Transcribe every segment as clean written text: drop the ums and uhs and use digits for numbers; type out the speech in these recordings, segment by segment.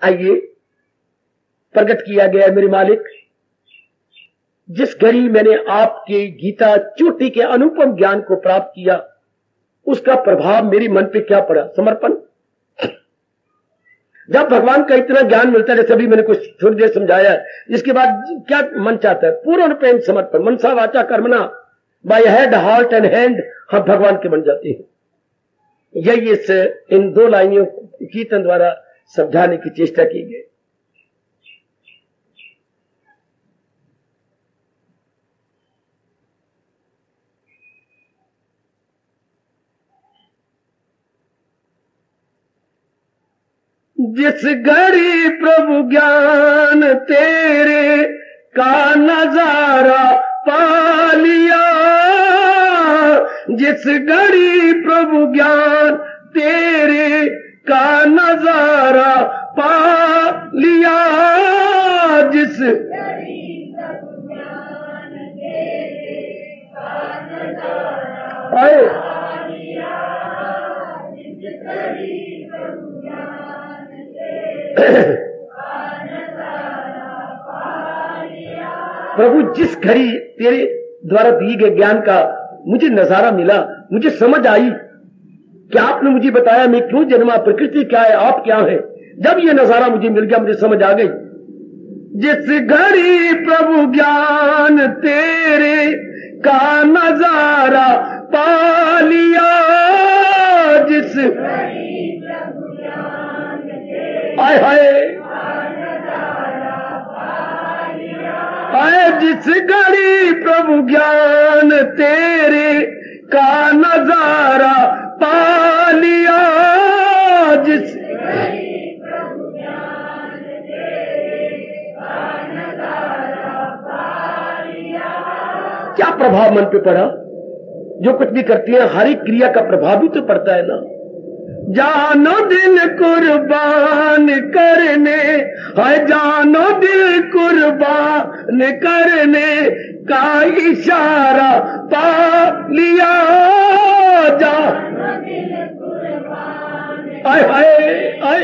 आइए, प्रकट किया गया मेरे मालिक, जिस घड़ी मैंने आपके गीता चोटी के अनुपम ज्ञान को प्राप्त किया, उसका प्रभाव मेरे मन पे क्या पड़ा? समर्पण। जब भगवान का इतना ज्ञान मिलता है, जैसे अभी मैंने कुछ थोड़ी देर समझाया, इसके बाद क्या मन चाहता है? पूर्ण प्रेम समर्पण, मनसा वाचा कर्मणा, bye head heart and hand हम भगवान के बन जाते हैं। यही इस इन दो लाइनों कीर्तन द्वारा समझाने की चेष्टा की गई। जिस घड़ी प्रभु ज्ञान तेरे का नजारा पा लिया, जिस घड़ी प्रभु ज्ञान तेरे का नजारा पा लिया, जिस घड़ी प्रभु ज्ञान तेरे का नजारा पा लिया, जिस घड़ी प्रभु ज्ञान प्रभु जिस घड़ी तेरे द्वारा दिए गए ज्ञान का मुझे नजारा मिला, मुझे समझ आई कि आपने मुझे बताया मैं क्यों जन्मा, प्रकृति क्या है, आप क्या है। जब ये नजारा मुझे मिल गया, मुझे समझ आ गई। जिस घड़ी प्रभु ज्ञान तेरे का नजारा पा लिया, जिस हाय हाय, जिस घड़ी प्रभु ज्ञान तेरे का नजारा पा लिया, जिस घड़ी प्रभु ज्ञान तेरे का नजारा पा लिया। क्या प्रभाव मन पे पड़ा? जो कुछ भी करती है हर एक क्रिया का प्रभाव भी तो पड़ता है ना। जानो दिल कुर्बान करने, है जानो दिल कुर्बान करने का इशारा पा लिया, जानो दिल कुर्बान आय हाय आय,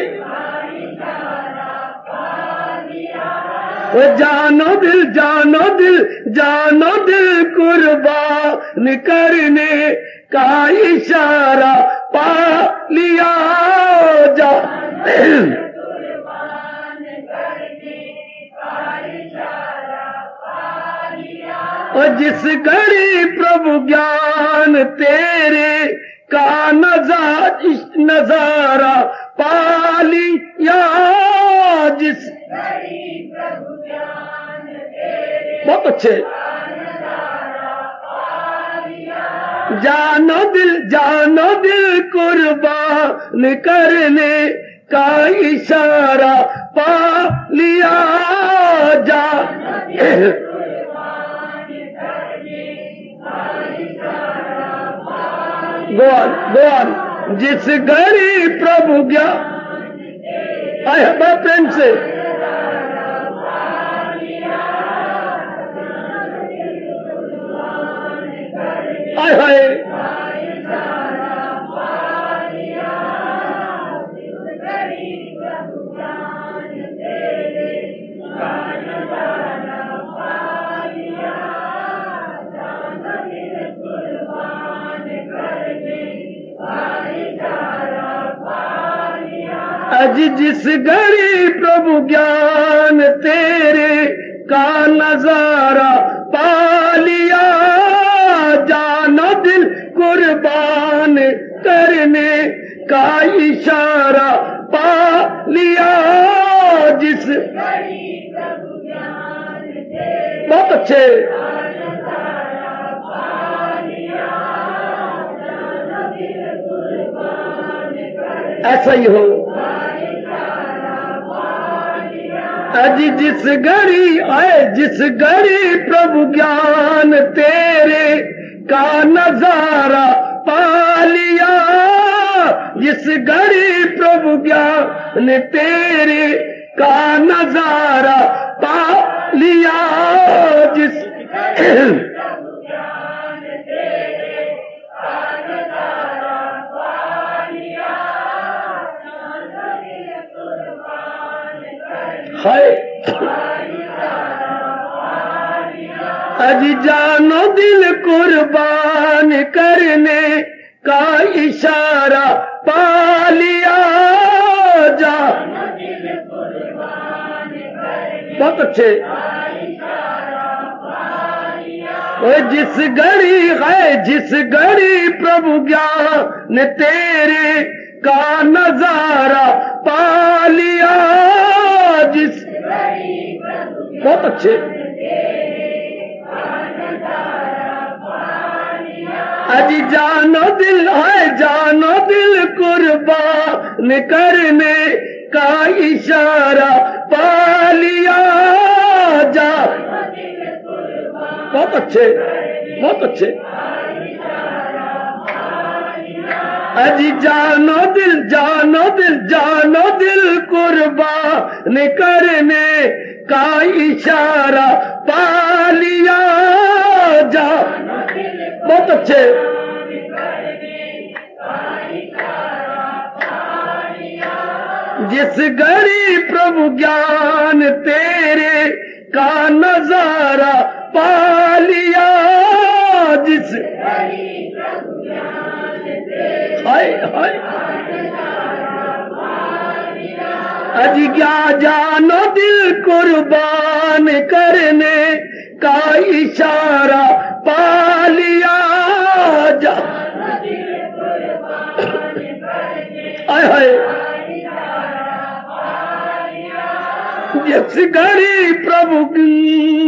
जानो दिल जानो दिल जानो दिल कुर्बान करने का इशारा पा लिया, जा और जिस घड़ी प्रभु ज्ञान तेरे का नजारा पा लिया, जिस घड़ी प्रभु ज्ञान तेरे बहुत अच्छे, जानो दिल कुर्बान करने का इशारा पा लिया, जा गोवान जिस घड़ी प्रभु ज्ञान आए बड़ा प्रेम से आए हाय आज जिस घड़ी प्रभु ज्ञान तेरे का नजारा पा लिया, जानो दिल कुर्बान करने का इशारा पा लिया, जिस घड़ी प्रभु ज्ञान तेरे बहुत अच्छे ऐसा ही हो। आज जिस घड़ी आए जिस घड़ी प्रभु ज्ञान तेरे का नजारा पा लिया, जिस घड़ी प्रभु ज्ञान तेरे का नजारा पा लिया, जिस हाय अजी जानो दिल कुर्बान करने का इशारा पा लिया जा। बहुत अच्छे। जिस घड़ी है जिस घड़ी प्रभु ज्ञान तेरे का नजारा पा लिया जिस। बहुत अच्छे। अजी जानो दिल है जानो दिल कुर्बान करने का इशारा पा लिया जा। बहुत अच्छे बहुत अच्छे। अजी जानो दिल कुर्बान करने का इशारा पा लिया जा। बहुत अच्छे। जिस घड़ी प्रभु ज्ञान तेरे का नजारा पा लिया जिस। हाय हाय अजी क्या जानो दिल कुर्बान करने का इशारा पा लिया जा। हाय हाय जिस घड़ी प्रभु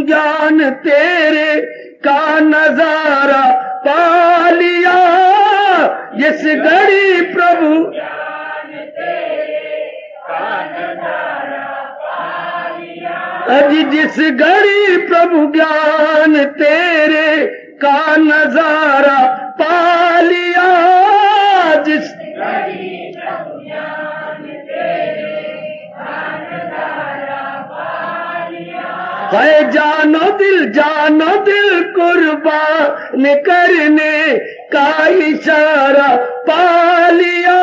ज्ञान तेरे का नजारा पा लिया जिस घड़ी प्रभु अजी जिस घड़ी प्रभु ज्ञान तेरे का नजारा पा लिया जिस। है जानो दिल कुर्बान करने का इशारा पा लिया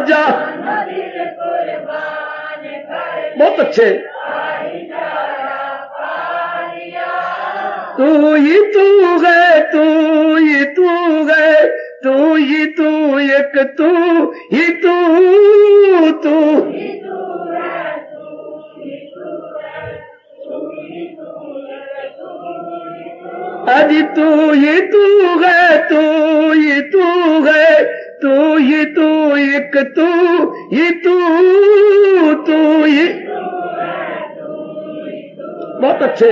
जा। बहुत अच्छे। तू ही तू है तू ही तू है तू ही तू एक तू ही तू तू। अजी तू ही तू है तू ही तू है तू ही तू एक तू ही तू तू ही। बहुत अच्छे।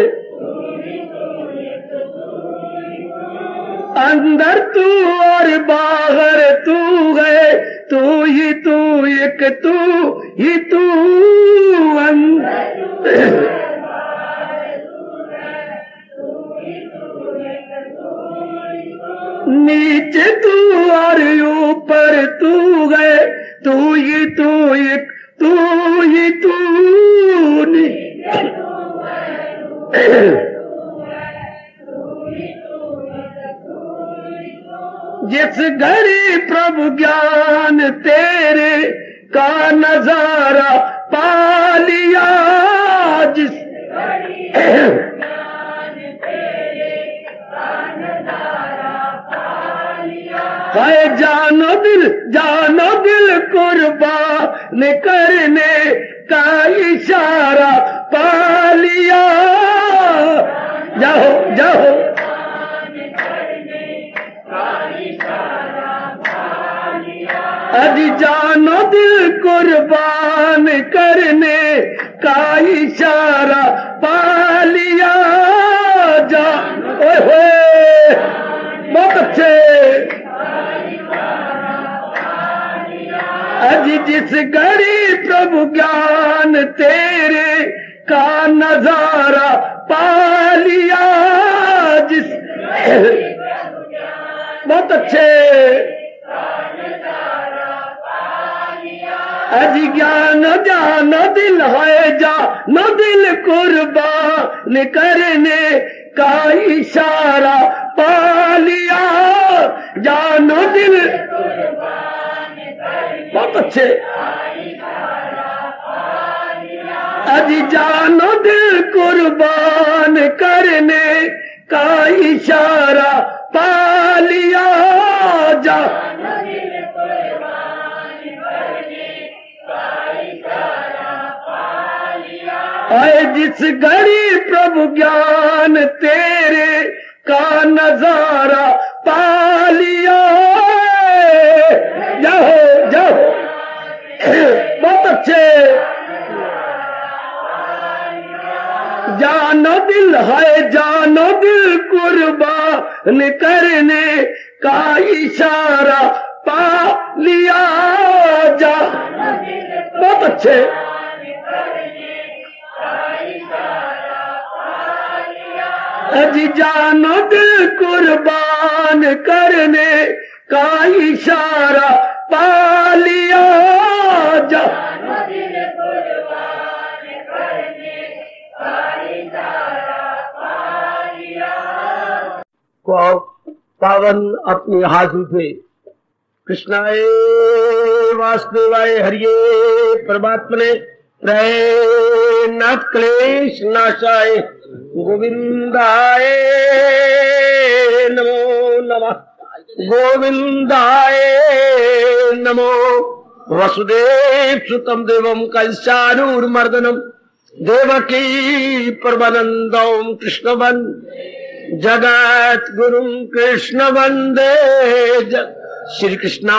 अंदर तू और बाहर तू है तू ही तू एक तू ही तू। नीचे तू और ऊपर तू है तू ही तू एक तू ही तू। जिस घड़ी प्रभु ज्ञान तेरे का नजारा पा लिया जिस। हाय जानो दिल कुर्बान करने का इशारा पा लिया। जाओ जाओ अजी जानो दिल कुर्बान करने का इशारा पा लिया जा। ओए बहुत अच्छे। अजी जिस घड़ी प्रभु ज्ञान तेरे का नजारा पा लिया जिस। बहुत अच्छे। अजी जानो दिल है जानो दिल कुर्बान करने का इशारा पा लिया जानो दिल। बहुत अच्छे। अजी जानो दिल कुर्बान करने का इशारा पा लिया, जानो दिल कुर्बान करने का इशारा पा लिया। आए जिस घड़ी प्रभु ज्ञान तेरे का नजारा पा लिया। जाओ जाओ, बहुत अच्छे। जानो दिल है, जानो दिल कुर्बान करने का इशारा पा लिया। जा, बहुत अच्छे। अजी जानो दिल कुर्बान करने का इशारा पा लिया। जानो दिल कुर्बान करने का इशारा पा लिया। को पावन अपनी हाजिर थे। कृष्णाय वासुदेवाय हरिये परमात्मने प्रय न क्लेश नाशाय गोविंदाय नमो नमः। गोविंदाय नमो। वसुदेव सुतम देवम कंसानूरमर्दनम देवकी परमानंदम कृष्ण जगत गुरुम कृष्ण वंदे। श्री कृष्णा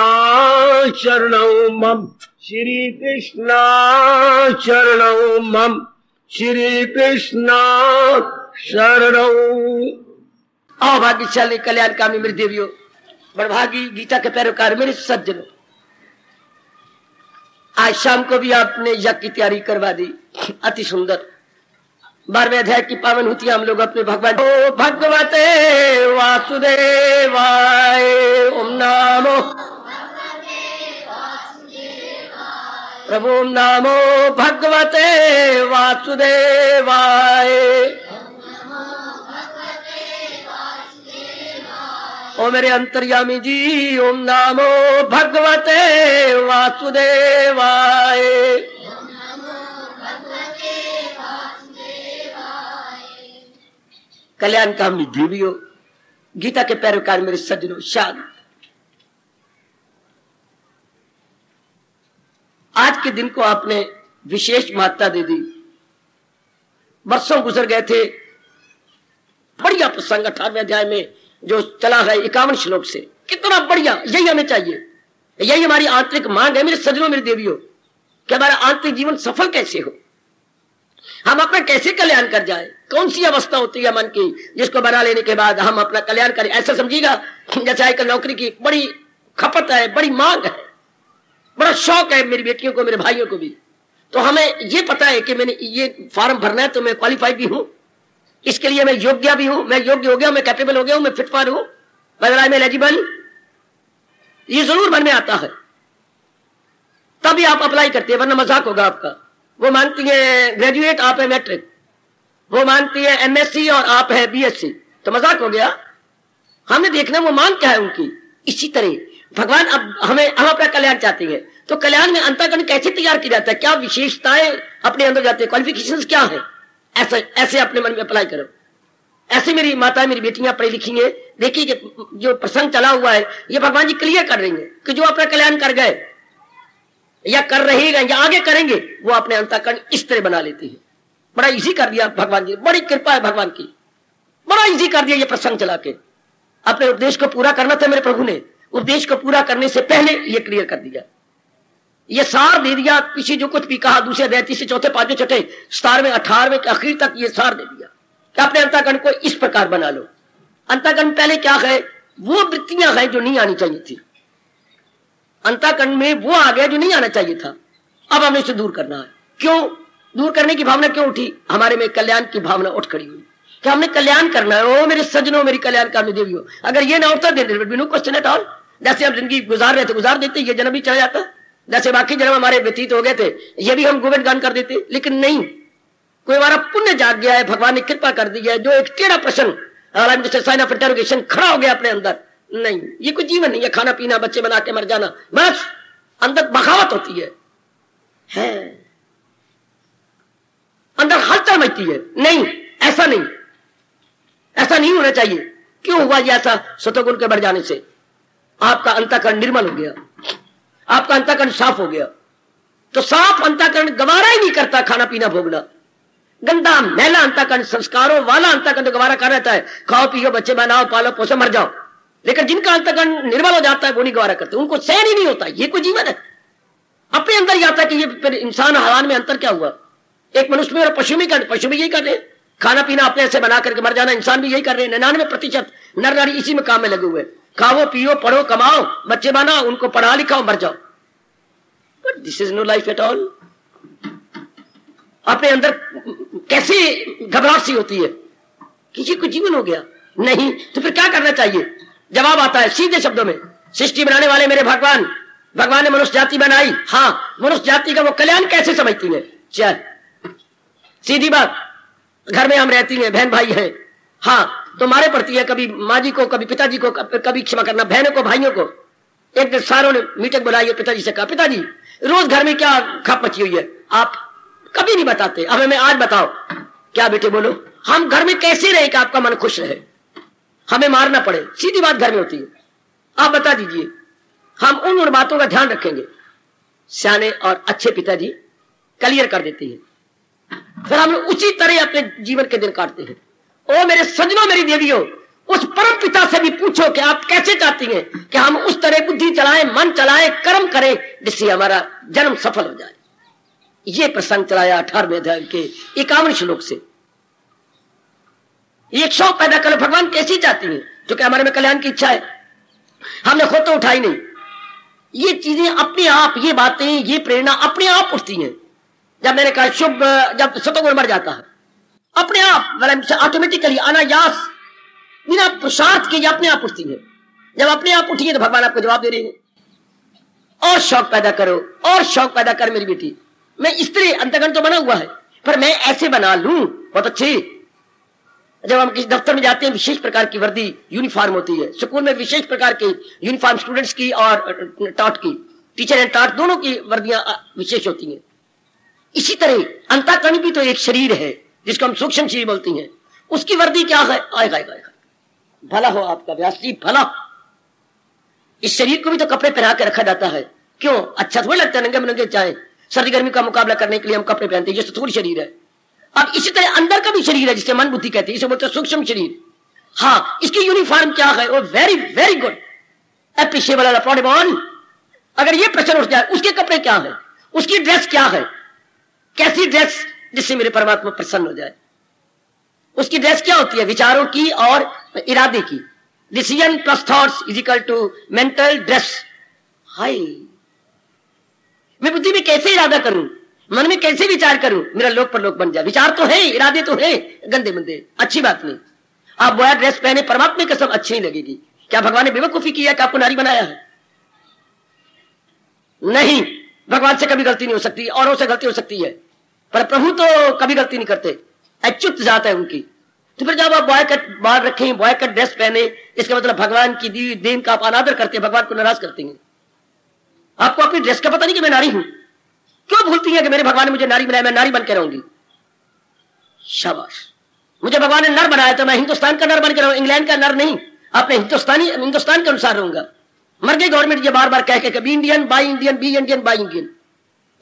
शरणौ मम, श्री कृष्णा शरणौ मम, श्री कृष्णा शरणौ। आओ भाग्यशाली कल्याणकामी मेरी देवियों, बड़भागी गीता के पैरोकार मेरे सज्जनों, आज शाम को भी आपने यज्ञ की तैयारी करवा दी। अति सुंदर 12वें अध्याय की पावन होती है। हम लोग अपने भगवान ओ भगवते वासुदेवाय ओम नमो, प्रभु ओम नमो भगवते वासुदेवाय। ओ मेरे अंतर्यामी जी ओम नमो भगवते वासुदेवाय। कल्याण कामी देवियों, गीता के पैरोकार मेरे सज्जनों, शांत। आज के दिन को आपने विशेष महत्ता दे दी। वर्षों गुजर गए थे, बढ़िया प्रसंग 18वें अध्याय में जो चला है 51 श्लोक से, कितना बढ़िया। यही हमें चाहिए, यही हमारी आंतरिक मांग है मेरे सज्जनों मेरे देवियों, कि हमारा आंतरिक जीवन सफल कैसे हो, हम अपना कैसे कल्याण कर जाए। कौन सी अवस्था होती है मन की जिसको बना लेने के बाद हम अपना कल्याण करें। ऐसा समझिएगा जैसे आजकल नौकरी की बड़ी खपत है, बड़ी मांग है, बड़ा शौक है मेरी बेटियों को, मेरे भाइयों को भी। तो हमें ये पता है कि मैंने ये फॉर्म भरना है तो मैं क्वालिफाइड भी हूं, इसके लिए मैं योग्य भी हूं, मैं योग्य हो गया, मैं कैपेबल हो गया हूं, मैं फिट फॉर हूं, मैं एलिजिबल, ये जरूर मन में आता है। तभी आप अप्लाई करते हैं, वरना मजाक होगा आपका। वो मानती है ग्रेजुएट, आप है मैट्रिक, वो मानती है एमएससी और आप है बीएससी, तो मजाक हो गया। हमने देखना वो मांग क्या है उनकी। इसी तरह भगवान अब हम अपना कल्याण चाहते हैं, तो कल्याण में अंतःकरण कैसे तैयार किया जाता है, क्या विशेषताएं अपने अंदर जाती है, क्वालिफिकेशंस क्या है, ऐसे अपने मन में अप्लाई करो। ऐसे मेरी माता मेरी बेटियां पढ़ी लिखी हैं, देखिए जो प्रसंग चला हुआ है ये भगवान जी क्लियर कर रही है कि जो अपना कल्याण कर गए या कर रहे हैं या आगे करेंगे, वो अपने अंतःकरण इस तरह बना लेते हैं। बड़ा इजी कर दिया भगवान जी, बड़ी कृपा है भगवान की, बड़ा इजी कर दिया ये प्रसंग चला के। अपने उपदेश को पूरा करना था मेरे प्रभु ने, उपदेश को पूरा करने से पहले ये क्लियर कर दिया, ये सार दे दिया। पीछे जो कुछ भी कहा दूसरे अध्याय 3 से 4 5वें 6 17वें 18वें के आखिर तक ये सार दे दिया कि अपने अंतःकरण को इस प्रकार बना लो। अंतःकरण पहले क्या है, वो वृत्तियां हैं जो नहीं आनी चाहिए थी, अंतःकरण में वो आ गया जो नहीं आना चाहिए था। अब हमें इसे दूर करना है। क्यों दूर करने की भावना क्यों उठी, हमारे में कल्याण की भावना उठ खड़ी हुई कि हमने कल्याण करना है। ओ मेरे सज्जनों मेरी कल्याण कामी देवियों, अगर ये ना होता नो क्वेश्चन एट ऑल, जैसे हम जिंदगी गुजार रहे थे गुजार देते, ये जन्म भी चला जाता, जैसे बाकी जन्म हमारे व्यतीत हो गए थे ये भी हम गोविंद गान कर देते। लेकिन नहीं, कोई हमारा पुण्य जाग गया है, भगवान ने कृपा कर दी है। जो एक टेढ़ा प्रश्न साइन ऑफ इंटरोगेशन खड़ा हो गया अपने अंदर, नहीं ये कोई जीवन नहीं है, खाना पीना बच्चे बना के मर जाना, बस अंदर बगावत होती है। बनती है। नहीं, ऐसा नहीं, ऐसा नहीं होना चाहिए। क्यों हुआ ये ऐसा? सतोगुण के बढ़ जाने से आपका अंतःकरण निर्मल हो गया, आपका अंतःकरण साफ हो गया। तो साफ अंतःकरण गवारा ही नहीं करता खाना पीना भोगना। गंदा मैला अंतःकरण, संस्कारों वाला अंतःकरण तो गवारा कर रहता है, खाओ पियो बच्चे बनाओ पालो पोसो मर जाओ। लेकिन जिनका अंतःकरण निर्मल हो जाता है वो नहीं गवारा करते, उनको सहन ही नहीं होता। ये कोई जीवन है? अपने अंदर ही आता है कि ये फिर इंसान हैवान में अंतर क्या हुआ? एक मनुष्य में और पशु में पशु भी यही कर रहे हैं, खाना पीना अपने से बना करके मर जाना। इंसान भी यही कर रहे हैं। 99% नर नारी इसी में काम में लगे हुए। खाओ पियो पढ़ो कमाओ बच्चे बनाओ, उनको पढ़ा लिखाओ मर जाओ। But this is no life at all. अपने अंदर कैसी घबराहट सी होती है कि ये कोई जीवन हो गया? नहीं, तो फिर क्या करना चाहिए? जवाब आता है सीधे शब्दों में। सृष्टि बनाने वाले मेरे भगवान, भगवान ने मनुष्य जाति बनाई। हाँ, मनुष्य जाति का वो कल्याण कैसे समझती है? चल सीधी बात, घर में हम रहती हैं, बहन भाई हैं। हाँ, तो मारे पड़ती है, कभी माँ जी को, कभी पिताजी को, कभी क्षमा करना बहनों को भाइयों को। एक दिन सारों ने मीटिंग बुलाई, पिताजी से कहा, पिताजी रोज घर में क्या खप मची हुई है, आप कभी नहीं बताते, अब हमें आज बताओ। क्या बेटे बोलो, हम घर में कैसे रहे कि आपका मन खुश रहे, हमें मारना पड़े? सीधी बात घर में होती है। आप बता दीजिए, हम उन बातों का ध्यान रखेंगे। सियाने और अच्छे पिताजी क्लियर कर देते हैं, फिर हम उसी तरह अपने जीवन के दिन काटते हैं। ओ मेरे सजनों, मेरी देवियों, उस परम पिता से भी पूछो कि आप कैसे चाहती हैं कि हम उस तरह बुद्धि चलाएं, मन चलाएं, कर्म करें जिससे हमारा जन्म सफल हो जाए। ये प्रसंग चलाया 18वें अध्याय के 51 श्लोक से। एक शौक पैदा करो, भगवान कैसी चाहती हैं, जो कि हमारे में कल्याण की इच्छा है। हमने खुद तो उठाई नहीं। ये चीजें अपने आप, ये बातें, ये प्रेरणा अपने आप उठती हैं। जब मैंने कहा शुभ, जब सतोगुण मर जाता है अपने आप, ऑटोमेटिकली अनायास बिना पुरुषार्थ के अपने आप उठती है। जब अपने आप उठी है तो भगवान आपको जवाब दे रहे हैं। और शौक पैदा करो, और शौक पैदा कर मेरी बेटी। मैं स्त्री अंतःकरण तो बना हुआ है, पर मैं ऐसे बना लूं बहुत अच्छी। जब हम किसी दफ्तर में जाते हैं, विशेष प्रकार की वर्दी यूनिफॉर्म होती है। स्कूल में विशेष प्रकार की यूनिफॉर्म स्टूडेंट्स की और टॉट की, टीचर एंड टॉट दोनों की वर्दियां विशेष होती हैं। इसी तरह अंतःकरण भी तो एक शरीर है जिसको हम सूक्ष्म शरीर बोलती हैं। उसकी वर्दी क्या है? आएगा आएगा। भला हो आपका व्यास जी, भला। इस शरीर को भी तो कपड़े पहना के रखा जाता है। क्यों? अच्छा थोड़ी लगता है नंगे नंगे चाहे सर्दी गर्मी का मुकाबला करने के लिए हम कपड़े पहनते हैं, ये स्थूल शरीर है। अब इसी तरह अंदर का भी शरीर है जिसे मन बुद्धि कहते हैं, इसे बोलते हैं सूक्ष्म शरीर। हाँ, इसकी यूनिफॉर्म क्या है? वो वेरी वेरी गुड, एप्रिशिएबल, अपलॉडेबल। अगर ये प्रश्न उठ जाए, उसके कपड़े क्या है, उसकी ड्रेस क्या है, कैसी ड्रेस जिससे मेरे परमात्मा प्रसन्न हो जाए। उसकी ड्रेस क्या होती है? विचारों की और इरादे की। Decision plus thoughts is equal to mental dress. Hi, मैं बुद्धि में कैसे इरादा करूं, मन में कैसे विचार करूं मेरा लोक पर लोक बन जाए। विचार तो है, इरादे तो है, गंदे मंदे, अच्छी बात नहीं। आप बोया ड्रेस पहने, परमात्मा की कसम अच्छी नहीं लगेगी। क्या भगवान ने बेवकूफी की है कि आपको नारी बनाया है? नहीं, भगवान से कभी गलती नहीं हो सकती, औरों से गलती हो सकती है, पर प्रभु तो कभी गलती नहीं करते, अच्युत जात है उनकी। तो फिर जब आप बॉय कट बाल रखें, बॉय कट ड्रेस पहने, इसका मतलब भगवान की दी देन का आप अनादर करते हैं, भगवान को नाराज करते हैं। आपको अपनी ड्रेस का पता नहीं कि मैं नारी हूं? क्यों भूलती है कि मेरे भगवान ने मुझे नारी बनाया, मैं नारी बन के रहूंगी? शाबाश, मुझे भगवान ने नर बनाया तो मैं हिंदुस्तान का नर बन के रहूं, इंग्लैंड का नर नहीं। अपने हिंदुस्तान के अनुसार रहूंगा। मर गई गवर्नमेंट ये बार बार कह के be Indian, buy Indian, be Indian, buy Indian.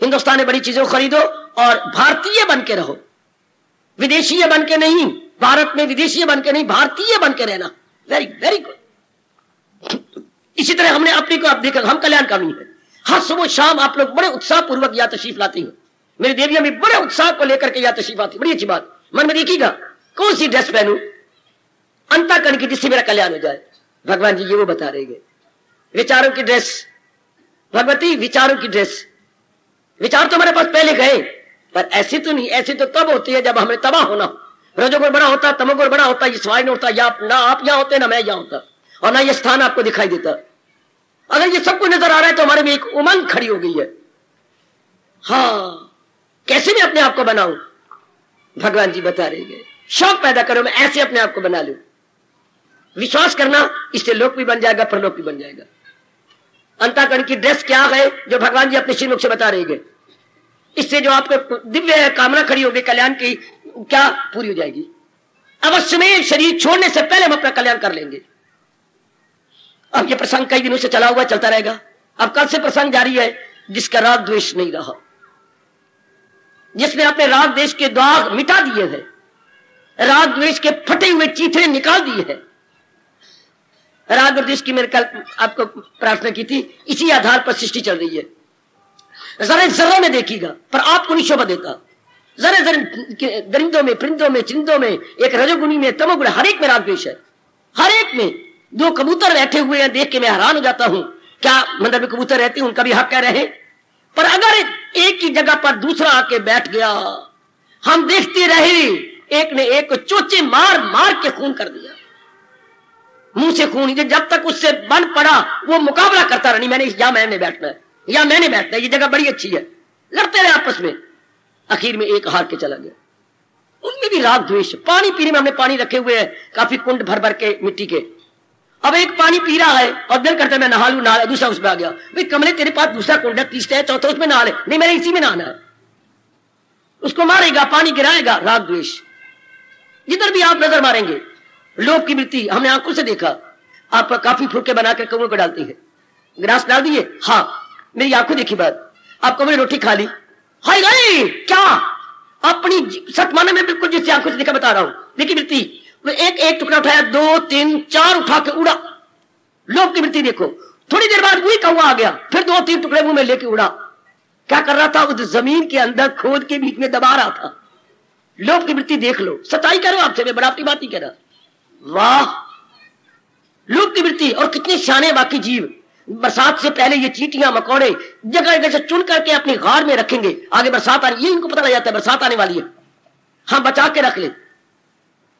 Hindustan में बड़ी चीजों खरीदो और भारतीय बन के रहो, विदेशीय बन के नहीं। भारत में विदेशीय बन के नहीं, भारतीय बन के रहना। Very very good. इसी तरह हमने अपने को, आप देखा हम कल्याणकामी है। हर सुबह शाम आप लोग बड़े उत्साह पूर्वक या तशरीफ लाती हैं। मेरी देवियां भी बड़े उत्साह को लेकर के या तशरीफ आती, बड़ी अच्छी बात। मन में देखिएगा कौन सी ड्रेस पहनूं अंतःकरण की जिससे मेरा कल्याण हो जाए। भगवान जी ये वो बता रहे हैं, विचारों की ड्रेस। भगवती विचारों की ड्रेस, विचार तो मेरे पास पहले गए, पर ऐसी तो नहीं। ऐसी तो तब होती है जब हमें तबाह होना। रजोगुण बड़ा होता, तमोगुण बड़ा होता, ये स्वाय होता, या ना आप यहां होते ना मैं यहां होता, और ना ये स्थान आपको दिखाई देता। अगर ये सब कुछ नजर आ रहा है तो हमारे में एक उमंग खड़ी हो गई है। हाँ, कैसे मैं अपने आप को बनाऊं? भगवान जी बता रहे हैं, शौक पैदा करो, मैं ऐसे अपने आप को बना लूं। विश्वास करना, इससे लोक भी बन जाएगा, परलोक भी बन जाएगा। अंतःकरण की ड्रेस क्या है जो भगवान जी अपने श्रीमुख से बता रहे हैं, इससे जो आपको दिव्य कामना खड़ी होगी, कल्याण की क्या पूरी हो जाएगी। अवश्य में शरीर छोड़ने से पहले हम अपना कल्याण कर लेंगे। अब ये प्रसंग कई दिनों से चला हुआ चलता रहेगा। अब कल से प्रसंग जारी है, जिसका राग द्वेष नहीं रहा, जिसने अपने राग द्वेष के दाग मिटा दिए हैं, राग द्वेष के फटे हुए चीथड़े निकाल दिए हैं। राग और द्वेष की मैंने कल आपको प्रार्थना की थी, इसी आधार पर सृष्टि चल रही है। जरा जरा में देखिएगा, पर आपको नहीं शोभा देता। जरा जरा दरिंदों में, परिंदों में, चिंदों में, एक रजोगुणी में, तमोगुण, हर एक में राग द्वेष है। हर एक में। दो कबूतर बैठे हुए हैं, देख के मैं हैरान हो जाता हूं। क्या मंदिर में कबूतर रहते हैं, उनका भी हक कह रहे हैं, पर अगर एक ही जगह पर दूसरा आके बैठ गया, हम देखते रहे, एक ने एक को चोचे मार मार के खून कर दिया, मुंह से खून। जब तक उससे बन पड़ा वो मुकाबला करता रहा, नहीं मैंने बैठना है, या मैंने बैठना है, ये जगह बड़ी अच्छी है, लड़ते रहे आपस में। आखिर में एक हार के चला गया। उनमें भी राग द्वेष। पानी पीने में हमने पानी रखे हुए हैं, काफी कुंड भर भर के मिट्टी के। अब एक पानी पी रहा है और दिल करता है मैं नहा लूं, नहा, दूसरा उसमें आ गया। भाई कमले, तेरे पास दूसरा कुंड है, तीसरा है, चौथा उसमें नहा ले। नहीं, मैंने इसी में नहाना है। उसको मारेगा, पानी गिराएगा। राग द्वेष। जिधर भी आप नजर मारेंगे, लोभ की वृत्ति। हमने आंखों से देखा, आप काफी फुलके बनाकर कौओं को डालती है, गिलास डाल दिए। हाँ, मेरी आंखों देखी बात। आप कौओं ने रोटी खा ली, हाय गई क्या, अपनी सच माने में बिल्कुल जिससे आंखों से देखा बता रहा हूं। देखी वृत्ति, एक एक टुकड़ा उठाया, 2 3 4 उठा के उड़ा। लोभ की वृत्ति देखो। थोड़ी देर बाद वही कौवा आ गया, फिर 2 3 टुकड़े मुंह में लेके उड़ा। क्या कर रहा था, उस जमीन के अंदर खोद के बीच में दबा रहा था। लोभ की वृत्ति देख लो। सच्चाई कह रहा हूं आपसे, मैं बनावटी बात नहीं कह रहा। वाह, लोभ की वृत्ति। और कितने शाने बाकी जीव। बरसात से पहले ये चींटियां, मकोड़े जगह जगह से चुन करके अपनी गाड़ में रखेंगे, आगे बरसात आने, ये इनको पता लग जाता है बरसात आने वाली है, हम बचा के रख ले।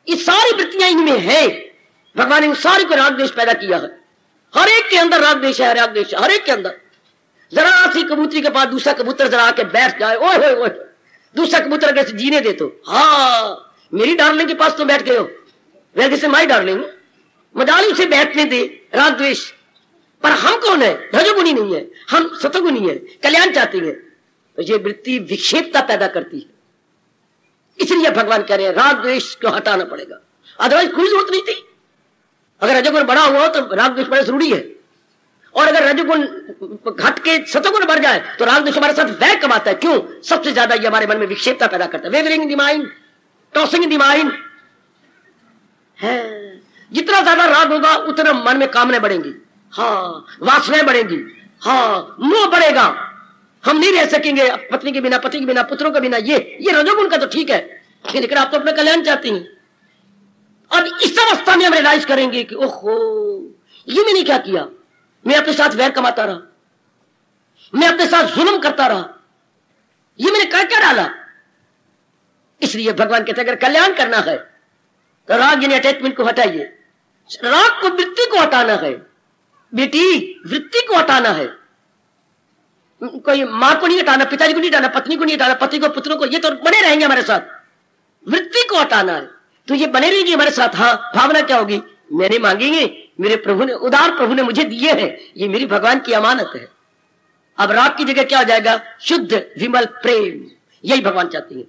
ये सारी वृत्तियां इनमें है। भगवान ने उन सारी को राग द्वेष पैदा किया है। हर एक के अंदर राग द्वेष है, राग द्वेष हर एक के अंदर। जरा सी कबूतरी के पास दूसरा कबूतर जरा आके बैठ जाए, ओए होए ओए, दूसरा कबूतर कैसे जीने दे तो, हाँ मेरी डार्लिंग के पास तो बैठ गए हो, वैसे से माई डार्लिंग, मजाली उसे बैठने दे। राग द्वेष। पर हम कौन है, रजोगुणी नहीं है, हम सतोगुणी है, कल्याण चाहते हैं। तो ये वृत्ति विक्षेपता पैदा करती है। इसलिए भगवान कह रहे हैं राग द्वेष को हटाना पड़ेगा, अदरवाइज कोई जरूरत नहीं थी। अगर रजोगुण बढ़ा हुआ हो तो राग द्वेष बड़ा जरूरी है, और अगर रजोगुण घट के सतोगुण बढ़ जाए तो राग द्वेष हमारे साथ वैर कमाता है। क्यों? सबसे ज्यादा ये हमारे मन में विक्षेपता पैदा करता है, wavering the mind, tossing the mind है। जितना ज्यादा राग होगा उतना मन में कामनाएं बढ़ेंगी, हाँ वासनाएं बढ़ेंगी, हाँ मोह बढ़ेगा। हम नहीं रह सकेंगे पत्नी के बिना, पति के बिना, पुत्रों के बिना। ये रजोगुण का तो ठीक है, लेकिन आप तो अपना कल्याण चाहती हैं। अब इस अवस्था में हम रियलाइज करेंगे कि ओहो, ये मैंने क्या किया, मैं अपने साथ वैर कमाता रहा, मैं अपने साथ जुल्म करता रहा, ये मैंने कर क्या डाला। इसलिए भगवान कहते हैं अगर कल्याण करना है तो राग यानी अटैचमेंट को हटाइए। राग को, वृत्ति को हटाना है बेटी, वृत्ति को हटाना है। कोई मां को नहीं हटाना, पिताजी को नहीं हटाना, पत्नी को नहीं हटाना, पति को, पुत्रों को, ये तो बने रहेंगे हमारे साथ। वृत्ति को हटाना है तो ये बने रहेगी हमारे साथ। हाँ, भावना क्या होगी, मैंने मांगेंगे, मेरे प्रभु ने, उदार प्रभु ने मुझे दिए हैं, ये मेरी भगवान की अमानत है। अब राग की जगह क्या हो जाएगा, शुद्ध विमल प्रेम। यही भगवान चाहते हैं।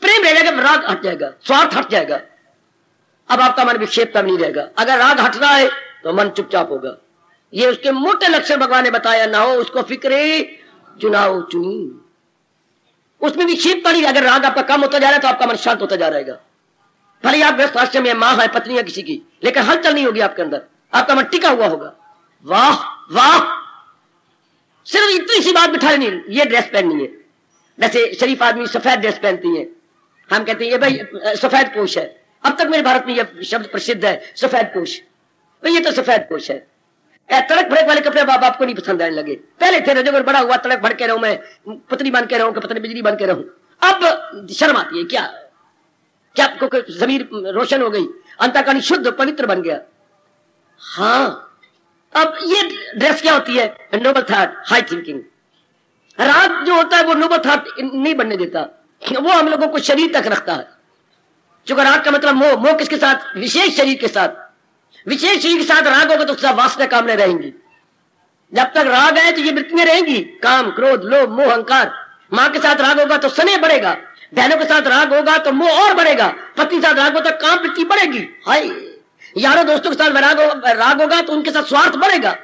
प्रेम रह जाएगा, राग हट जाएगा, स्वार्थ हट जाएगा। अब आपका मन विक्षेपता नहीं रहेगा। अगर राग हट रहा है तो मन चुपचाप होगा। ये उसके मोटे लक्षण भगवान ने बताया, ना हो उसको फिक्रे चुनाव चुनी, उसमें विक्षेपता नहीं। अगर राग आपका कम होता जा रहा है तो आपका मन शांत होता जा रहेगा। भले आप गृहस्थ आश्रम में मां है, पत्नी है किसी की, लेकिन हलचल नहीं होगी आपके अंदर, आपका मन टिका हुआ होगा। वाह वाह, सिर्फ इतनी सी बात बिठा नहीं, ये ड्रेस पहननी है। जैसे शरीफ आदमी सफेद ड्रेस पहनती है, हम कहते हैं ये भाई सफेद पोश है। अब तक मेरे भारत में यह शब्द प्रसिद्ध है, सफेद पोश। भाई ये तो सफेद पोश है। तड़क भड़क वाले कपड़े बाप को नहीं पसंद आने लगे। पहले थे रजोगुण बड़ा हुआ, तड़क भड़क के रहूं, मैं पत्नी बन के रहूं, पत्नी बिजली बन के रहूं। अब शर्म आती है, क्या क्या आपको जमीर रोशन हो गई, अंतःकरण शुद्ध पवित्र बन गया। हाँ, अब ये ड्रेस क्या होती है, नोबल थॉट, हाई थिंकिंग। राग जो होता है वो नोबल थॉट नहीं बनने देता, वो हम लोगों को शरीर तक रखता है। चूंकि राग का मतलब मोह, मोह किसके साथ, विशेष शरीर के साथ। विशेष शरीर के साथ राग होगा तो उसका वासना कामना रहेंगी। जब तक राग है तो ये वृत्तियां रहेंगी, काम, क्रोध, लोभ, मोह, अहंकार। मां के साथ राग होगा तो स्नेह बढ़ेगा, बहनों के साथ राग होगा तो मोह और बढ़ेगा, पति के साथ राग होगा तो काम वृत्ति बढ़ेगी। हाय, यारों दोस्तों के साथ राग होगा तो उनके साथ स्वार्थ बढ़ेगा,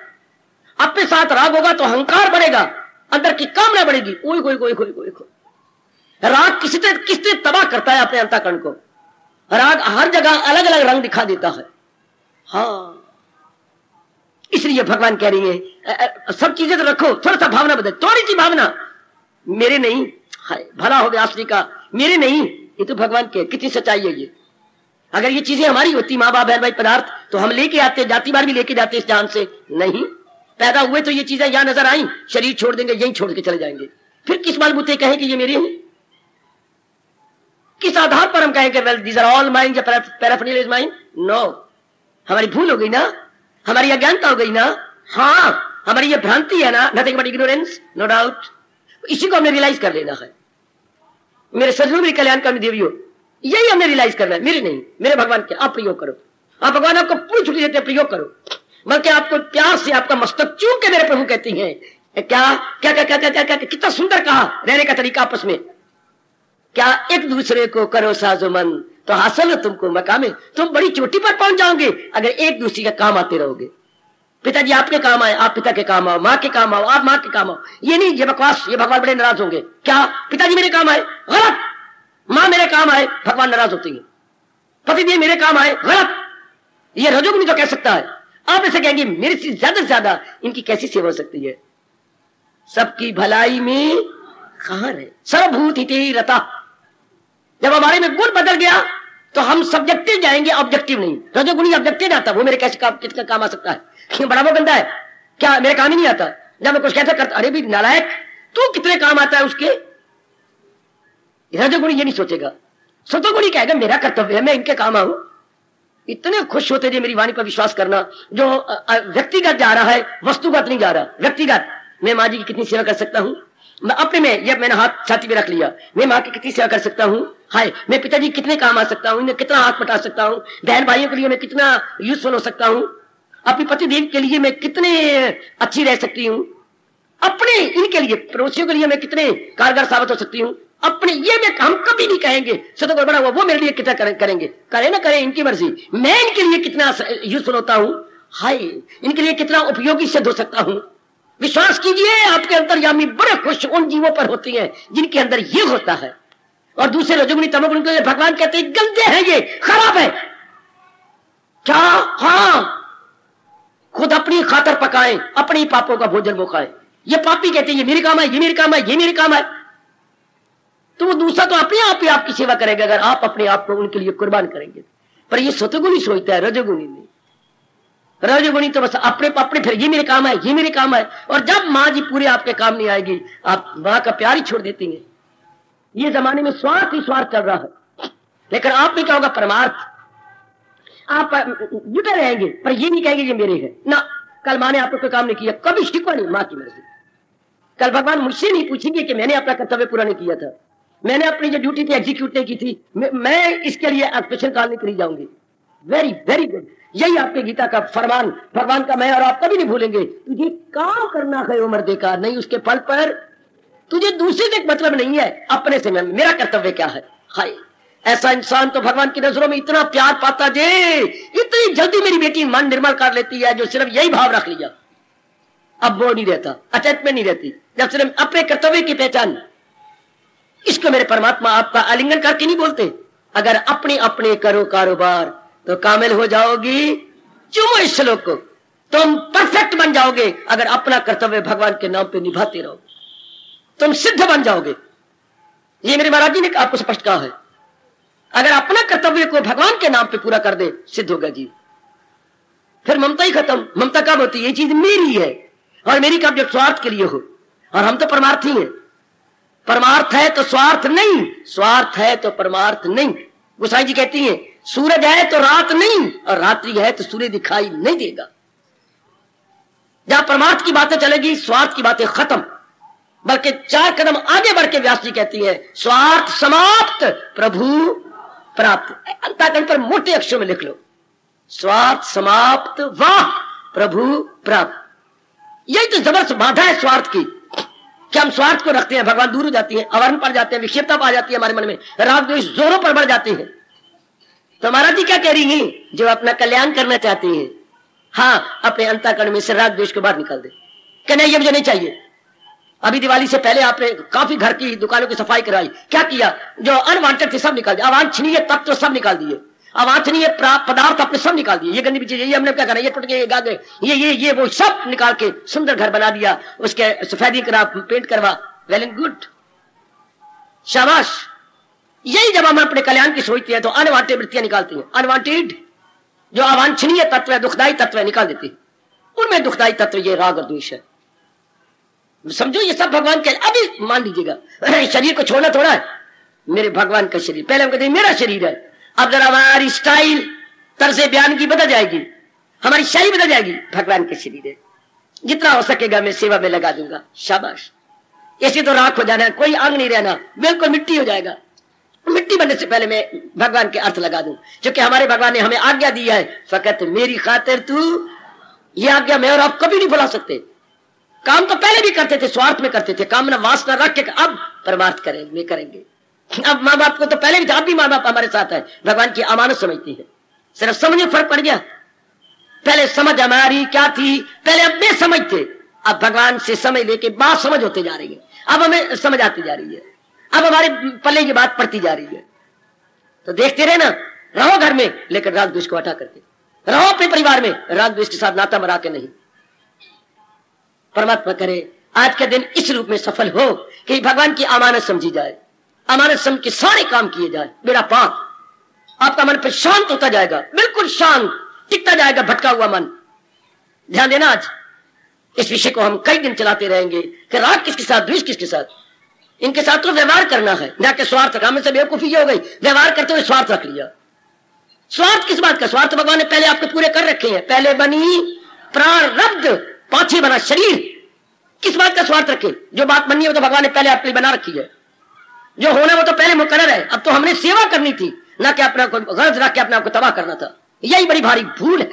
अपने साथ राग होगा तो अहंकार बढ़ेगा, अंदर की कामना बढ़ेगी। कोई कोई कोई कोई कोई राग किसने तबाह करता है अपने अंतःकरण को। राग हर जगह अलग अलग रंग दिखा देता है। हाँ, इसलिए भगवान कह रही है सब चीजें तो रखो, थोड़ा सा भावना बदल, थोड़ी सी भावना, मेरे नहीं, हाय भला हो गया असली का, मेरे नहीं, ये तो भगवान के। कितनी सच्चाई है ये। अगर ये चीजें हमारी होती, माँ बाप बहन भाई पदार्थ, तो हम लेके आते, जाति बार भी लेके जाते इस जान से। नहीं, पैदा हुए तो ये चीजें यहां नजर आई, शरीर छोड़ देंगे, यहीं छोड़ के चले जाएंगे। फिर किस बलबूते कहें कि ये मेरे हैं? किस आधार पर हम कहेंगे well these are all mine या पैराफिरनालिया इज माइन? नो, हमारी भूल हो गई ना, हमारी अज्ञानता हो गई ना, हाँ हमारी ये भ्रांति है ना, nothing but ignorance, no doubt. इसी को हमने रियलाइज कर लेना है। मेरे सज्जनों, मेरी कल्याणकारी देवियों, यही हमने रियलाइज करना है। मेरे नहीं, मेरे भगवान के आप प्रयोग करो। आप भगवान आपको पूरी छुट्टी देते, प्रयोग करो, बल्कि आपको प्यार से आपका मस्तक चूम के मेरे प्रभु कहती हैं क्या क्या क्या क्या क्या क्या, क्या, क्या कितना सुंदर कहा रहने का तरीका आपस में। क्या एक दूसरे को करो साजोमन तो हासिल तुमको मकामे, तुम बड़ी चोटी पर पहुंच जाओगे अगर एक दूसरे के काम आते रहोगे। पिताजी आपके काम आए, आप पिता के काम आओ, माँ के काम आओ, आप माँ के काम आओ। ये नहीं, ये बकवास, ये भगवान बड़े नाराज होंगे। क्या पिताजी मेरे काम आए? गलत। माँ मेरे काम आए, भगवान नाराज होती है। पति देव मेरे काम आए, गलत। ये रजोगुणी तो कह सकता है। आप ऐसे कहेंगे मेरे से ज्यादा इनकी कैसी सेवा हो सकती है? सबकी भलाई में कहां है, सर्वभूत हिते रता। जब हमारे में गुण बदल गया तो हम सब्जेक्टिव जाएंगे, ऑब्जेक्टिव नहीं। रजोगुणी ऑब्जेक्टिव आता, वो मेरे कैसे किसका काम आ सकता है? क्यों बड़ा वो गंदा है क्या, मेरे काम ही नहीं आता? जब मैं कुछ कहता करता, अरे भी नालायक, तू कितने काम आता है उसके। रजोगुणी ये नहीं सोचेगा, सतोगुणी कहेगा मेरा कर्तव्य है, मैं इनके काम आऊं। इतने खुश होते थे मेरी वाणी पर विश्वास करना। जो व्यक्तिगत जा रहा है, वस्तुगत नहीं जा रहा। व्यक्तिगत, मैं माँ जी की कितनी सेवा कर सकता हूँ, मैं अपने में, ये मैंने हाथ छाती में रख लिया, मैं माँ की कितनी सेवा कर सकता हूँ। हाय, मैं पिताजी कितने काम आ सकता हूँ, इन्हें कितना हाथ पटा सकता हूँ, बहन भाइयों के लिए मैं कितना यूजफुल हो सकता हूँ, अपनी पति देव के लिए मैं कितने अच्छी रह सकती हूँ, अपने इनके लिए पड़ोसियों के लिए मैं कितने कारगर साबित हो सकती हूँ। अपने ये में हम कभी नहीं कहेंगे सतो बड़ा हुआ वो मेरे लिए कितना करेंगे, करे ना करे इनकी मर्जी, मैं इनके लिए कितना यूजफुल होता हूँ, हाय इनके लिए कितना उपयोगी सिद्ध हो सकता हूँ। विश्वास कीजिए आपके अंतर्यामी बड़े खुश उन जीवों पर होती हैं जिनके अंदर ये होता है। और दूसरे रजोगुणी तमोगुणी को भगवान कहते हैं गंदे हैं, ये खराब है। क्या? हाँ, खुद अपनी खातर पकाएं, अपने पापों का भोजन वो खाएं। ये पापी कहते हैं ये मेरे काम है, ये मेरे काम है, ये मेरे काम है। तो वो दूसरा तो अपने आप ही आपकी सेवा करेगा अगर आप अपने आप को उनके लिए कुर्बान करेंगे। पर ये सतोगुणी सोचता है, रजोगुणी नहीं। रजोगुणी तो बस अपने फिर ये मेरे काम है, ये मेरे काम है। और जब माँ जी पूरे आपके काम नहीं आएगी, आप माँ का प्यार ही छोड़ देती हैं। ये जमाने में स्वार्थ ही स्वार्थ चल रहा है। लेकिन आप भी क्या होगा, परमार्थ। आप जुटे रहेंगे पर ये नहीं कहेंगे ये मेरे है ना। कल माँ ने आपको कोई काम नहीं किया, कभी शिकवा नहीं, माँ की मर्जी। कल भगवान मुझसे नहीं पूछेंगे कि मैंने अपना कर्तव्य पूरा नहीं किया था, मैंने अपनी जो ड्यूटी थी एग्जीक्यूट नहीं की थी, मैं इसके लिए स्पेशल कॉल नहीं करी जाऊंगी। वेरी वेरी गुड, यही आपके गीता का फरमान, भगवान का मैं और आप कभी नहीं भूलेंगे। तुझे काम करना है उम्र देकर, नहीं उसके फल पर तुझे दूसरे से मतलब नहीं है, अपने से मेरा कर्तव्य क्या है। हाय, ऐसा इंसान तो भगवान की नजरों में इतना प्यार पाता जे इतनी जल्दी मेरी बेटी मन निर्मल कर लेती है जो सिर्फ यही भाव रख लिया। अब वो नहीं रहता, अटैचमेंट नहीं रहती, जब सिर्फ अपने कर्तव्य की पहचान। इसको मेरे परमात्मा आपका आलिंगन करके नहीं बोलते, अगर अपने अपने करो कारोबार तो कामिल हो जाओगी। चुमो इस श्लोक को, तुम परफेक्ट बन जाओगे अगर अपना कर्तव्य भगवान के नाम पे निभाते रहो, तुम सिद्ध बन जाओगे। ये मेरे महाराज जी ने आपको स्पष्ट कहा है, अगर अपना कर्तव्य को भगवान के नाम पे पूरा कर दे, सिद्ध होगा जी। फिर ममता ही खत्म। ममता कब होती है, ये चीज मेरी है और मेरी कब, जो स्वार्थ के लिए हो। और हम तो परमार्थी हैं। परमार्थ है तो स्वार्थ नहीं, स्वार्थ है तो परमार्थ नहीं। गोसाई जी कहती हैं सूरज है तो रात नहीं, और रात्रि है तो सूर्य दिखाई नहीं देगा। जहां परमार्थ की बातें चलेगी, स्वार्थ की बातें खत्म। बल्कि 4 कदम आगे बढ़ के व्यास जी कहती है स्वार्थ समाप्त प्रभु प्राप्त। अंतःकरण पर मोटे अक्षरों में लिख लो, स्वार्थ समाप्त वाह प्रभु प्राप्त। यही तो जबरदस्त बाधा है स्वार्थ की। क्या हम स्वार्थ को रखते हैं, भगवान दूर हो जाती है, अवर्ण पड़ जाते हैं, विक्षेपता आ जाती है हमारे मन में, राग द्वेष जोरों पर बढ़ जाते हैं। तो महाराज जी क्या कह रही हैं, जो अपना कल्याण करना चाहती हैं, हाँ अपने अंतःकरण में से राग द्वेष को बाहर निकाल दे कि नहीं ये मुझे नहीं चाहिए। अभी दिवाली से पहले आपने काफी घर की दुकानों की सफाई कराई, क्या किया, जो अनवांटेड थे सब निकाल दिया, अवांछनीय तत्व सब निकाल दिए, अवांछनीय पदार्थ अपने सब निकाल दिए, ये गंदी चीज, ये हमने क्या करना, ये टूट गए, गा गए, ये वो सब निकाल के सुंदर घर बना दिया, उसके सफेदी करा, पेंट करवा, वेल एंड गुड, शाबाश। यही जब हम अपने कल्याण की सोचते हैं तो अनवांटेड वृत्तियां निकालती हैं, अनवांटेड जो अवांछनीय तत्व है, दुखदायी तत्व है, निकाल देती है। उनमें दुखदायी तत्व ये राग और द्वेष है। समझो ये सब भगवान के, अभी मान लीजिएगा शरीर को छोड़ना थोड़ा है, मेरे भगवान का शरीर, पहले हम कहते हैं मेरा शरीर है, अब जरा हमारी स्टाइल तर्ज बयान की बदल जाएगी, हमारी शैली बदल जाएगी, भगवान के शरीर है, जितना हो सकेगा मैं सेवा में लगा दूंगा, शाबाश। ऐसे तो राख हो जाना है, कोई अंग नहीं रहना, बिल्कुल मिट्टी हो जाएगा। मिट्टी बनने से पहले मैं भगवान के अर्थ लगा दूं, क्योंकि हमारे भगवान ने हमें आज्ञा दी है, फकत मेरी खातिर तू, ये आज्ञा मैं और आप कभी नहीं भुला सकते। काम तो पहले भी करते थे, स्वार्थ में करते थे, कामना वासना रख के, अब परमार्थ करेंगे। अब माँ बाप को तो पहले भी था, अब भी माँ बाप हमारे साथ है, भगवान की अमानत समझती है, सिर्फ समझ में फर्क पड़ गया। पहले समझ हमारी क्या थी, पहले अब में समझ थे, अब भगवान से समझ लेके बात समझ होते जा रही है, अब हमें समझ आती जा रही है, अब हमारे पल्ले की बात पड़ती जा रही है। तो देखते रहे ना, रहो घर में लेकिन राग द्वेष को हटा करके रहो, अपने परिवार में राग द्वेष के साथ नाता मरा के नहीं। परमात्मा करे आज के दिन इस रूप में सफल हो कि भगवान की अमानत समझी जाए, अमानत समझ के सारे काम किए जाए, बेड़ा पाक, आपका मन पर शांत होता जाएगा, बिल्कुल शांत टिकता जाएगा भटका हुआ मन। ध्यान देना, आज इस विषय को हम कई दिन चलाते रहेंगे कि राग किसके साथ, द्वेष किसके साथ, इनके साथ तो व्यवहार करना है, जाके स्वार्थ रखा। हमें से बेवकूफी हो गई, व्यवहार करते हुए स्वार्थ रख लिया। स्वार्थ किस बात का, स्वार्थ भगवान ने पहले आपके पूरे कर रखे हैं, पहले बनी प्रारब्ध, पाछे बना शरीर। किस बात का स्वार्थ रखे, जो बात बननी है वो तो भगवान ने पहले आपके लिए बना रखी है, जो होना वो तो पहले मुकर्रर है। अब तो हमने सेवा करनी थी, ना कि अपना गर्ज रख के अपने आपको तबाह करना था, यही बड़ी भारी भूल है।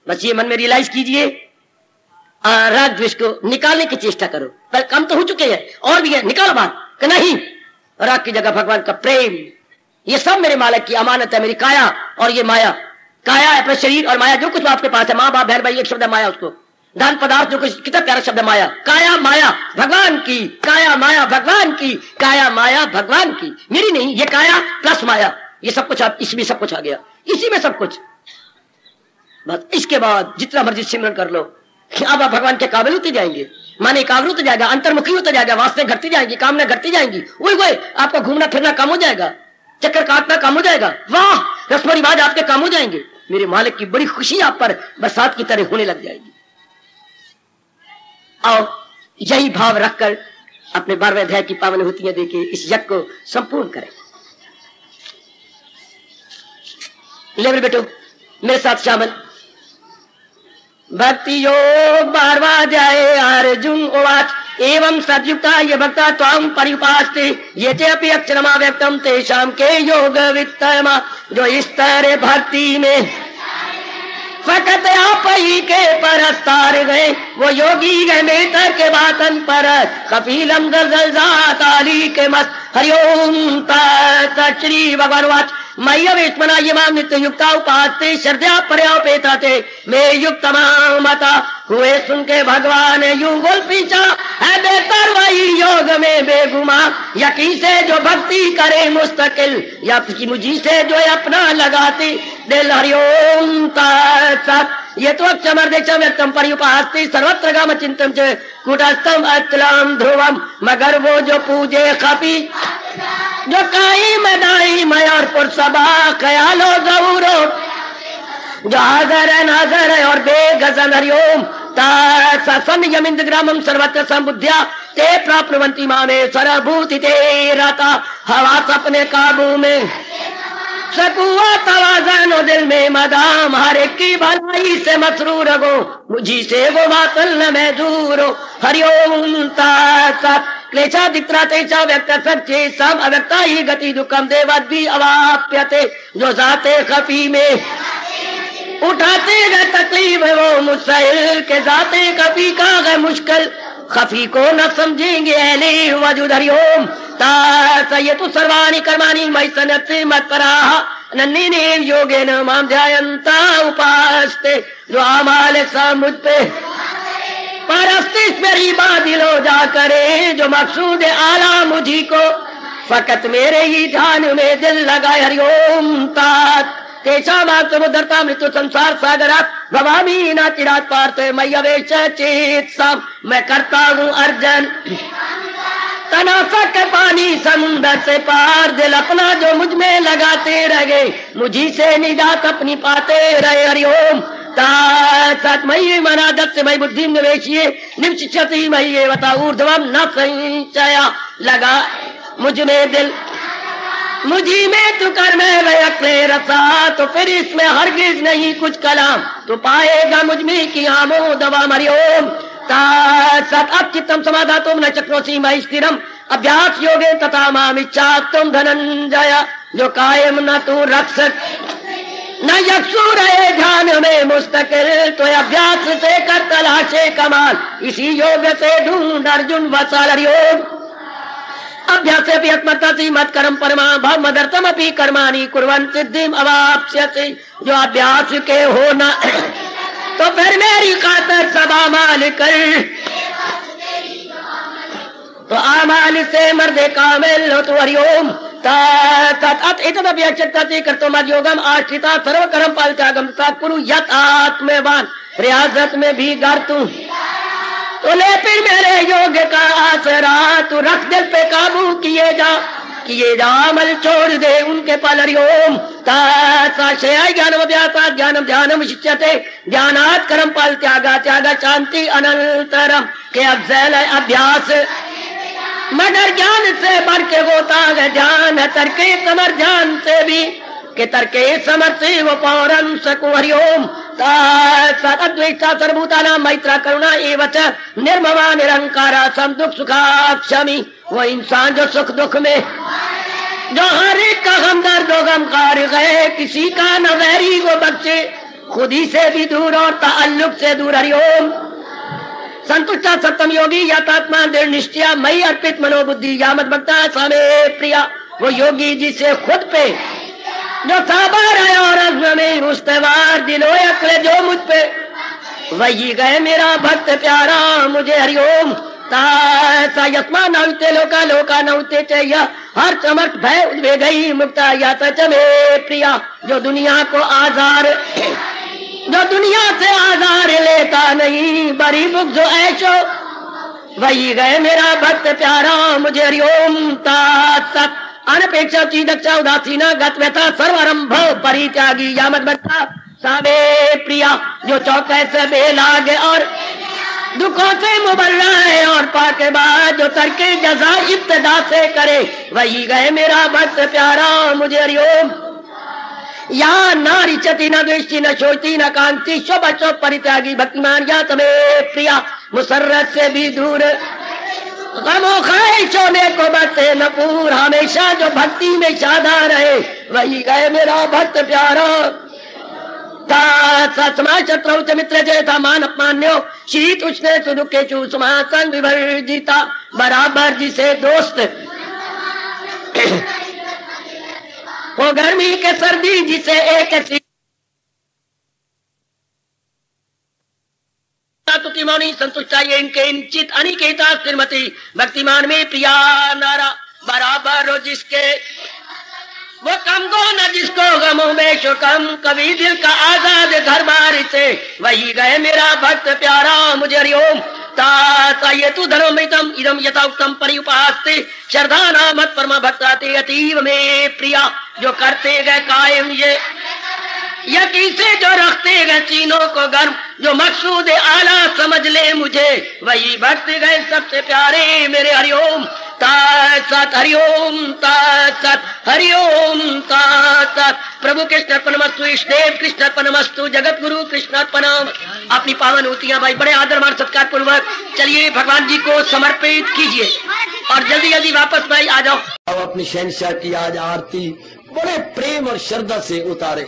बस ये मन में रियलाइज कीजिए, राग द्वेष को निकालने की चेष्टा करो। पर कम तो हो चुके हैं, और भी है, निकालो बाहर कि नहीं, राग की जगह भगवान का प्रेम, ये सब मेरे मालिक की अमानत है, मेरी काया और ये माया, काया है अपना शरीर और माया जो कुछ आपके पास है, माँ बाप बहन भाई, एक शब्द है माया, उसको धन पदार्थ जो कुछ, कितना प्यारा शब्द है माया, काया माया भगवान की, काया माया भगवान की, काया माया भगवान की, मेरी नहीं, ये काया प्लस माया, ये सब कुछ आप, इसमें सब कुछ आ गया, इसी में सब कुछ। बस इसके बाद जितना मर्जी सिमरन कर लो, अब आप भगवान के काबिल होते जाएंगे, माने एकाग्र होते जाएगा, अंतर्मुखी होते जाएगा, वासना घटती जाएंगी, कामना घटती जाएंगी, वही आपका घूमना फिरना कम हो जाएगा, चक्कर काटना कम हो जाएगा, वाह रस्म रिवाज आपके कम हो जाएंगे, मेरे मालिक की बड़ी खुशी आप पर बरसात की तरह होने लग जाएगी। और यही भाव रखकर अपने 12वें अध्याय की पावन होतियां देके इस यज्ञ को संपूर्ण करें। ले बेटो मेरे साथ शामिल। भक्ति योग 12वां अध्याय अर्जुन उवाच एवं सद्युक्ता ये भक्ता त्वां परिपास्ते ये चेपि अक्षरमा व्यक्तम तेषां के योग वित्तमा, जो इस तरह भक्ति में फकत आप ही के परस्तार गए, वो योगी गए मेतर के बातन पर, कपिलम ताली के मत। हरिओम तत् श्री भगवान वाच मय्य वेश्मना ये माम नित्य युक्ता उपास्ते श्रद्धा पर्यापेता थे मैं युक्त मता हुए सुन के भगवान यूं गोल पीछा है बेहतर वही योग में बेगुमा, यकीन से जो भक्ति करे मुस्तकिल या मुझी से जो अपना लगाती दिल। हरिओम तत् ये तो अक्षमर देशम व्यक्तम पर्युपास्ति सर्वत्र गाम चिंतम च कुटस्थम अचलम ध्रुवम, मगर वो जो पूजे खपी जो काई मदाई मयर पुरसबा ख्यालो गौरो, जो हाजर है नाजर है और बेगजन। हरिओम तत्सन् यमिंद ग्रामम सर्वत्र संबुद्ध्या ते प्राप्नुवन्ति मामे सर्वभूति ते रता, हवास अपने काबू में सकुआ तवाज़न दिल में मदाम, हर एक की भलाई से मसरूर हो मुझी से वो बातल न मैं दूर हो। हरिओम तत्सत् क्लेशा दिक्रा तेजा व्यक्त सच्चे सब अव्यक्ता ही गति दुखम देवद्भि अवाप्यते, जो जाते खफी में उठाते गए तकलीफ वो मुश्किल के जाते कभी का गए मुश्किल, खफी को न समझेंगे अहले वजूद। हरिओम ये तो सर्वाणी कर्माणी मई सनत मत परा नन्नी ने योगे न माम ध्यायंता उपासते जो आमाल सा मुझ पे परस्तिश मेरी बादिलो जा करे जो मकसूद आला मुझी को फकत मेरे ही ध्यान में दिल लगाए। हरिओम तात तेषा मात समुद्रता मृत्यु संसार सागरात भवामी ना चिरात पार्थे मैं अवेश चेत सब मैं करता हूँ अर्जन तनासक पानी समुद्र से पार दिल अपना जो मुझ में लगाते रह गए मुझी से निजात अपनी पाते रहे। हरिओम तत्मयी मनादत से मई बुद्धि निवेशिये निश्चिति मई बता ऊर्ध्वम न संचया लगा मुझ में दिल मुझी में तू कर में अक्ले रसा तो फिर इसमें हरगिज नहीं कुछ कलाम तो पाएगा मुझ में की आमो दवा। हरिओम सत चित्तम समाधा तुम न चक्रोसी मई स्थिरम अभ्यास योगे तथा माम इच्छा तुम धनंजय जो कायम न तू रख सक न यक्षु रहे ध्यान में मुस्तकिल तो अभ्यास से कर तलाशे कमाल इसी योग से ढूंढ अर्जुन वसाल। हरिओम अभ्यास भी मत कर्म परमा भाव मदर्थम अपनी कर्माणी कुर्वन् सिद्धिम अवाप्स्यसि जो अभ्यास के हो न तो फिर मेरी खातर सब अमाल कर तो अमाल से मर्दे कामिल हो तो। हरिओम कर्तो मद योगम आश्रिता सर्व कर्म पाल त्यागम कुरु यत आत्मवान रियाजत में भी गर तू तो ले फिर मेरे योग का आसरा तू रख दिल पे काबू किए जा अमल छोड़ दे उनके पल। हरिओम ज्ञानम ज्ञानम ध्यानम शिष्यते ज्ञानात् कर्म पल त्यागा त्यागा शांति अनंतरम के अफजल अभ्यास मगर ज्ञान से बढ़ के होता है ध्यान तर्के समर ध्यान से भी के तर्के समर से वो पौरम सको। हरिओम सद्वेष्टा सर्वभूता नाम मैत्रा करुणा एवच निर्ममा निरंकारा सम दुख सुखा क्षमी वो इंसान जो सुख दुख में जो हर एक का हमदर्द गमकार है किसी का न वैरी वो बच्चे खुद ही से भी दूर और ताल्लुक से दूर। हरिओम संतुष्टा सप्तम योगी यथात्मा दृढ़ निश्चया मई अर्पित मनोबुद्धि या मत भक्ता सामे प्रिया वो योगी जिसे खुद पे जो साबर है और अज़्म में मुस्तवार दिलो अक्ल जो मुझ पे वही गए मेरा भक्त प्यारा मुझे। हरिओम यस्मा नौते लोका लोका नौते चैया हर चमक भय उद्वे गई मुक्ता या सच में प्रिया जो दुनिया को आजार जो दुनिया से आजार लेता नहीं बड़ी बुक जो ऐशो वही गए मेरा भक्त प्यारा मुझे। हरिओम तात अनपेक्षा चीदक्षा उदासीना गत व्यथा सर्वारंभ परित्यागी यामत बच्चा सावे प्रिया जो चौके से बेलाग और दुखों से मुबर्रा है और पाके बाद जो तरके जजा इब्तदा से करे वही गए मेरा भक्त प्यारा मुझे। हरिओम या नारी चति न द्वेष्टि न शोचती न कांति शुभ शुभ परित्यागी भक्तिमान या तमें प्रिया मुसर्रत से भी दूर गमो ख्वाहिशों में को बरते नपूर हमेशा जो भक्ति में साधा रहे वही गए मेरा भक्त प्यारा। शत्रु च मित्र जयथा मान अपमान्यो शीत उष्णे सुदुखे चूसमा संग विवर्जिता बराबर जिसे दोस्त हो गर्मी के सर्दी जिसे एक तुतिमानी संतुष्टा ये इनके इंचित अनिकेता श्रीमती भक्तिमान में प्रिया नारा बराबर हो जिसके वो कम गो न जिसको गमों में शुकम कभी दिल का आजाद घर बार से वही गए मेरा भक्त प्यारा मुझे। हरिओम ये तू धर्मृतम इदम यथा उत्तम परिउपास्ते श्रद्धा नामत परमा भक्ताते अतीव में प्रिया जो करते गए कायम ये यकी से जो रखते गए चीनों को गर्म जो मकसूद आला समझ ले मुझे वही भक्त गए सबसे प्यारे मेरे। हरिओम तात हरिओम तात हरिओम तात प्रभु कृष्णार्पणमस्तु इष्टदेव कृष्णार्पणमस्तु जगत गुरु कृष्णार्पणम। अपनी पावन होतियां भाई बड़े आदर मान सत्कार पूर्वक चलिए भगवान जी को समर्पित कीजिए और जल्दी जल्दी वापस भाई आ जाओ। अब अपनी शहंशाह की आज आरती बड़े प्रेम और श्रद्धा से उतारे।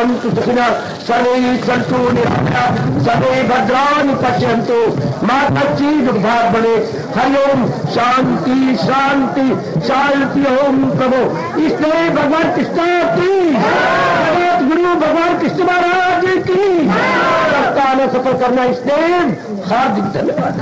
भवन्तु सुखिनः सर्वे सन्तु निरामयाः सर्वे भद्राणि पश्यन्तु मा कश्चित् दुर्भाग् भवेत्। हरि ओम शांति शांति शांति। ओम प्रभु इसलिए भगवान कृष्ण की जगत गुरु भगवान कृष्ण महाराज की सफल करना इसलिए हार्दिक धन्यवाद।